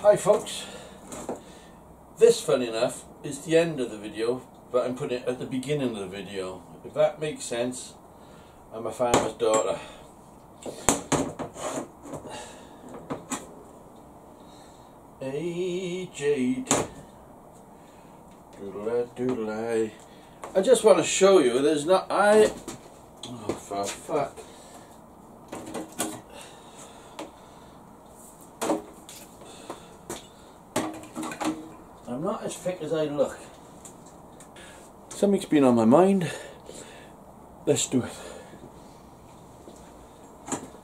Hi folks, this funny enough is the end of the video, but I'm putting it at the beginning of the video, if that makes sense. I'm a farmer's daughter. Hey Jade, doodle-ay. I just want to show you there's not, oh for fuck. I'm not as thick as I look. Something's been on my mind. Let's do it.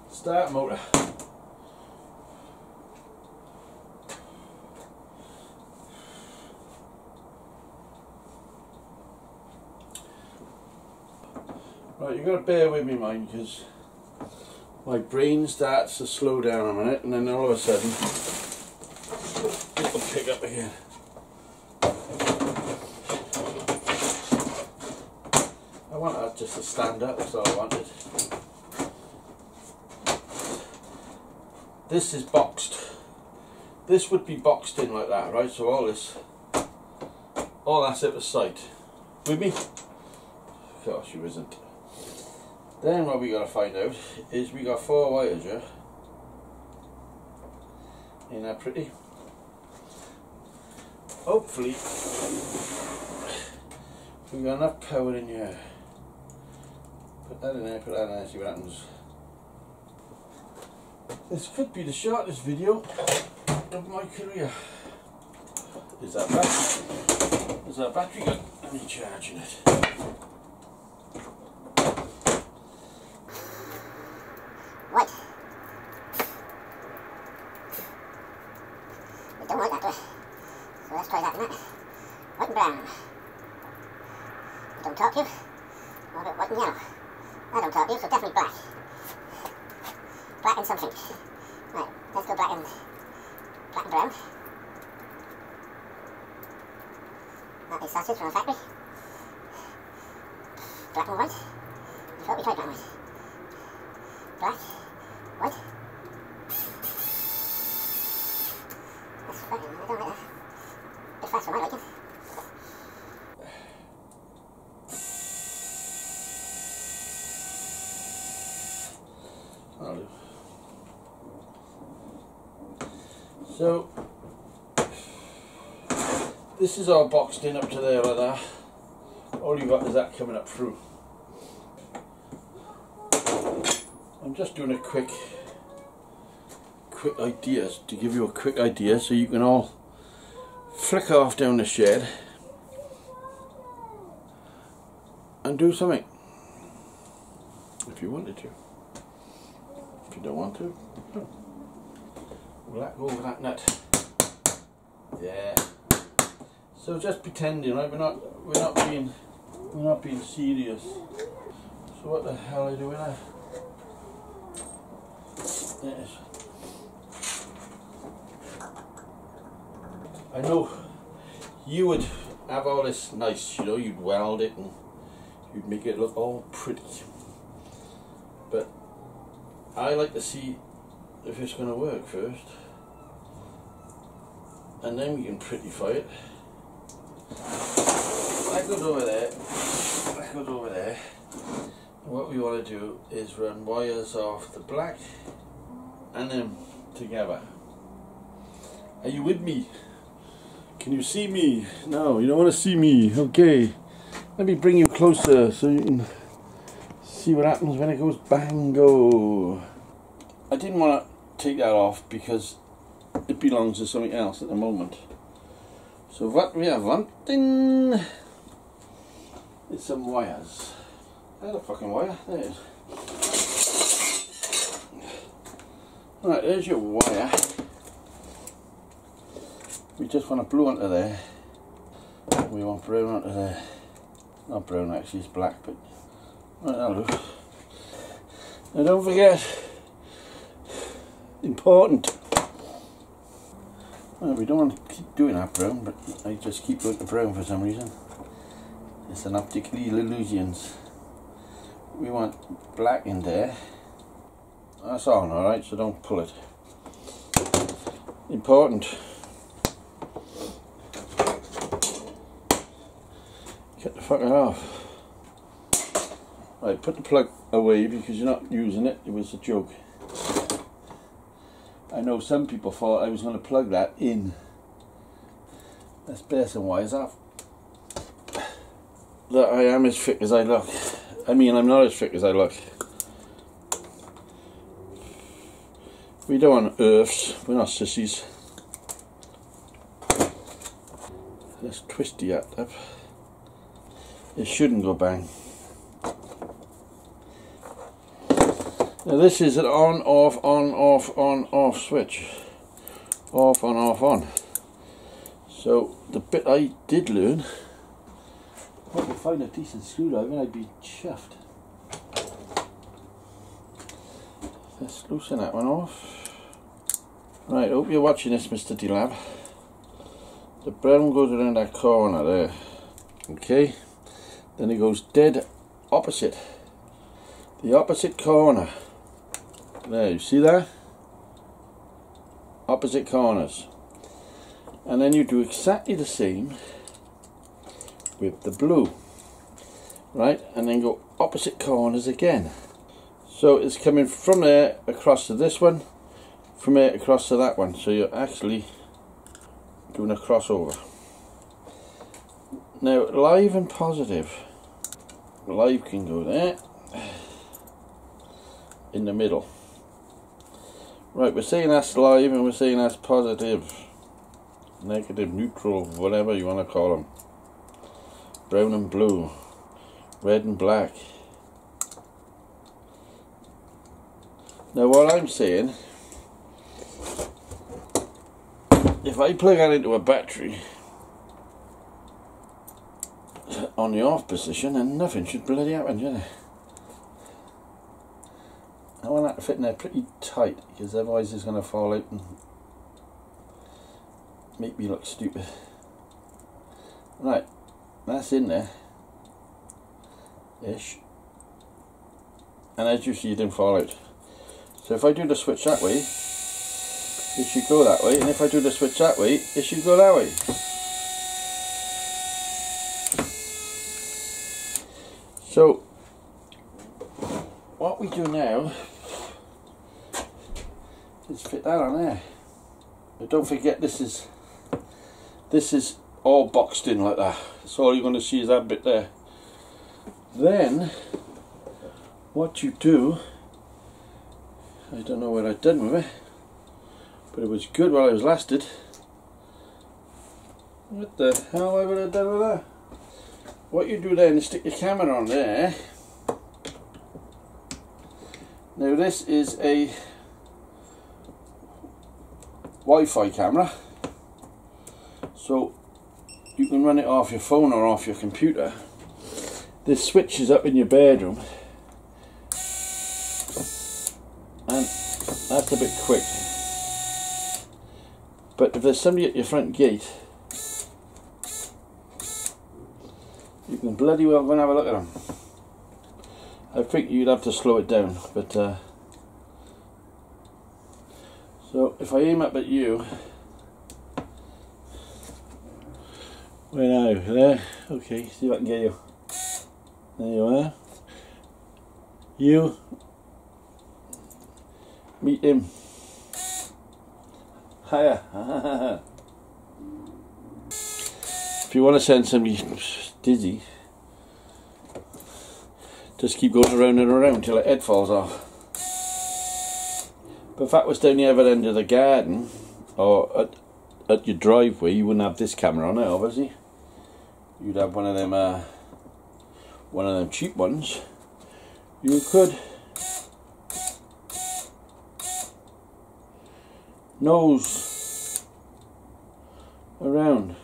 Start motor. Right, you've got to bear with me, mind, because my brain starts to slow down a minute and then all of a sudden it'll pick up again. I want that just to stand up, that's all I wanted. This is boxed. This would be boxed in like that, right? So all that's at the side. With me? Of course you isn't. Then what we got to find out is we got 4 wires here. Ain't that pretty? Hopefully we got enough power in here. Put that in there, put that in there, see what happens. This could be the shortest video of my career. Is that battery good? I'm recharging it. White. You don't like that, do you? So let's try that in it. White and brown. I don't talk to you. What about white and yellow? I don't talk to you, so definitely black. Black and something. Right, let's go black and brown. That is sausage from the factory. Black and white. I thought we tried black and white. Black, white. That's fucking, I don't like that. A bit fast for my liking. That'll do. So this is all boxed in up to there like that. All you've got is that coming up through. I'm just doing a quick ideas to give you a quick idea so you can all flick off down the shed and do something if you wanted to. If you don't want to, no. We'll let go of that nut. Yeah. So just pretending, right? We're not being serious. So what the hell are you doing there? There it is. I know you would have all this nice, you know, you'd weld it and you'd make it look all pretty. But I like to see if it's going to work first. And then we can prettify it. That goes over there. That goes over there. And what we want to do is run wires off the black and them together. Are you with me? Can you see me? No, you don't want to see me. Okay. Let me bring you closer so you can see what happens when it goes bango. I didn't want to take that off because it belongs to something else at the moment. So what we are wanting is some wires. There's a fucking wire. There it is. Right, there's your wire. We just want blue onto there. We want brown onto there. Not brown actually, it's black, but right, that'll do. Now don't forget, important. Well, we don't want to keep doing that brown, but I just keep going to brown for some reason. It's an optical illusions. We want black in there. That's on, alright, so don't pull it. important. Get the fucker off. Right, put the plug away because you're not using it. It was a joke. I know some people thought I was going to plug that in. Let's bear some wires off. That I am as thick as I look. I mean, I'm not as thick as I look. We don't want earths, we're not sissies. Let's twist the act up. It shouldn't go bang. Now this is an on, off switch. Off, on, off, on. So the bit I did learn, if I could find a decent screwdriver, I'd be chuffed. Let's loosen that one off. Right, hope you're watching this, Mr. D-Lab. The brown goes around that corner there. Okay, then it goes dead opposite. The opposite corner. There, you see that? Opposite corners. And then you do exactly the same with the blue. Right, and then go opposite corners again. So it's coming from there across to this one, from there across to that one. So you're actually doing a crossover. Now live and positive. Live can go there, in the middle. Right, we're saying that's live and we're saying that's positive, negative, neutral, whatever you want to call them. Brown and blue, red and black. Now what I'm saying, if I plug that into a battery on the off position, then nothing should bloody happen, should it? I want that to fit in there pretty tight, because otherwise it's going to fall out and make me look stupid. Right, that's in there ish, and as you see, it didn't fall out. So if I do the switch that way, it should go that way, and if I do the switch that way, it should go that way. So what we do now is fit that on there. But don't forget, this is all boxed in like that. So all you're going to see is that bit there. Then what you do, I don't know what I've done with it, but it was good while it was lasted. What the hell would I have done with that? What you do then is stick your camera on there. Now this is a Wi-Fi camera, so you can run it off your phone or off your computer. This switch is up in your bedroom, and that's a bit quick. But if there's somebody at your front gate, you can bloody well go and have a look at them. I think you'd have to slow it down, but so if I aim up at you, where are you? There? Okay, see if I can get you. There you are. You meet him. Hiya. If you want to send somebody dizzy, just keep going around and around till the head falls off. But if that was down the other end of the garden or at your driveway, you wouldn't have this camera on it, obviously. You'd have one of them cheap ones. You could nose around,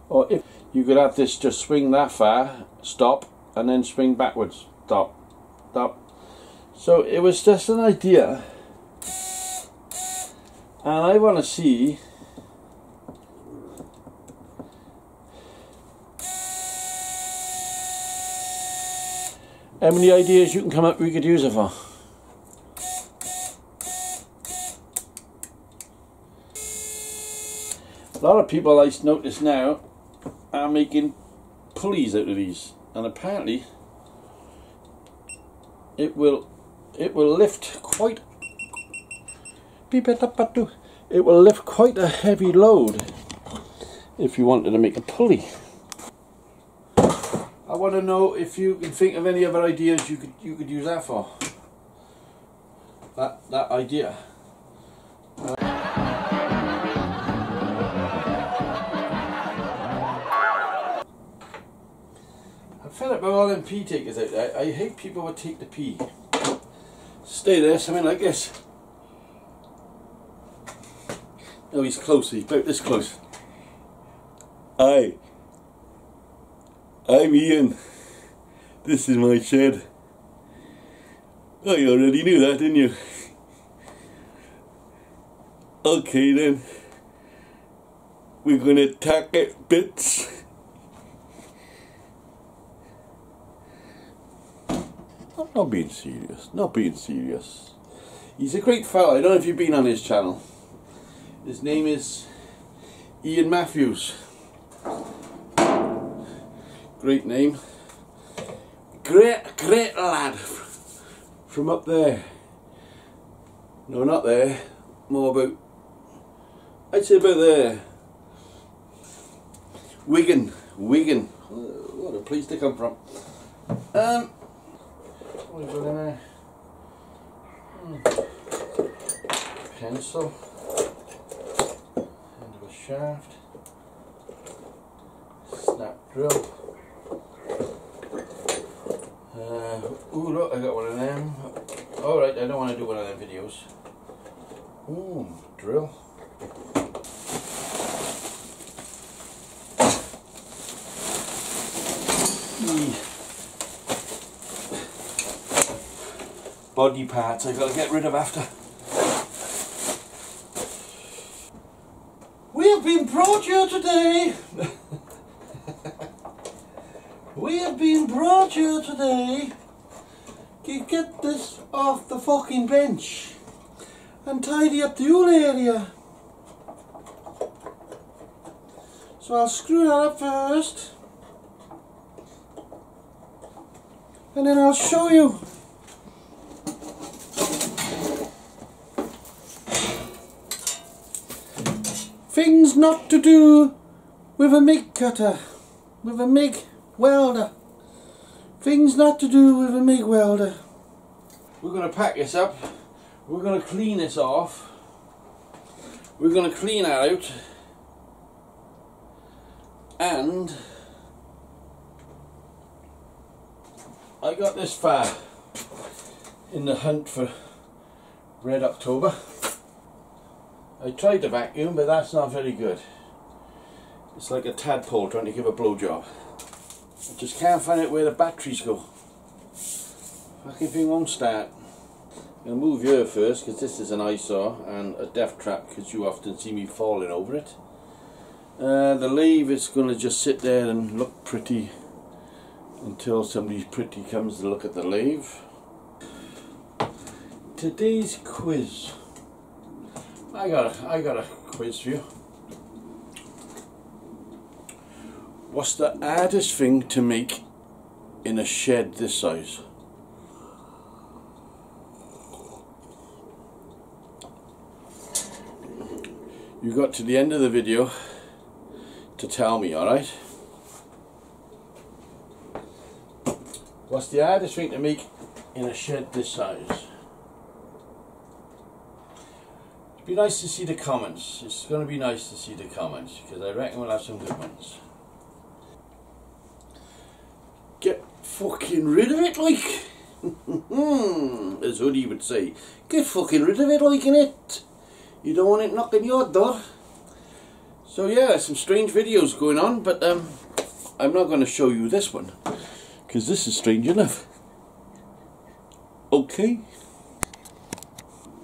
or if you could have this just swing that far, stop, and then swing backwards, stop, stop. So it was just an idea, and I want to see how many ideas you can come up we could use it for. A lot of people I notice now are making pulleys out of these, and apparently it will lift quite a heavy load if you wanted to make a pulley. I want to know if you can think of any other ideas you could use that for. That idea. I'm fed up with all them pea takers out there. I hate people who take the pea. Stay there, something like this. Oh, he's close, he's about this close. Hi, I'm Ian. This is my shed. Oh, you already knew that, didn't you? Okay then, we're gonna tack it bits. I'm not being serious, not being serious. He's a great fellow. I don't know if you've been on his channel. His name is Ian Matthews. Great name. Great lad. From up there. No, not there. More about, I'd say about there. Wigan. What a place to come from. What have we got in there? Pencil. End of a shaft. Snap drill. Ooh, look, I got one of them. Alright, I don't want to do one of them videos. Ooh, drill. Body parts I've got to get rid of after. We have been brought here today. We have been brought here today to get this off the fucking bench and tidy up the whole area. So I'll screw that up first, and then I'll show you. Things not to do with a MIG cutter, with a MIG welder. Things not to do with a MIG welder. We're going to pack this up. We're going to clean this off. We're going to clean that out. And I got this far in the hunt for Red October. I tried to vacuum, but that's not very good. It's like a tadpole trying to give a blowjob. I just can't find out where the batteries go. Fucking thing won't start. I'm going to move here first because this is an eyesore and a death trap because you often see me falling over it. The lathe is going to just sit there and look pretty until somebody pretty comes to look at the lathe. Today's quiz. I got a quiz for you. What's the hardest thing to make in a shed this size? You got to the end of the video to tell me, alright? What's the hardest thing to make in a shed this size? It'd be nice to see the comments. It's going to be nice to see the comments because I reckon we'll have some good ones. Get fucking rid of it, like. As Hoodie would say. Get fucking rid of it, like, innit? You don't want it knocking your door. So yeah, some strange videos going on, but I'm not going to show you this one because this is strange enough. Okay.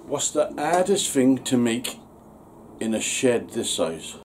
What's the hardest thing to make in a shed this size?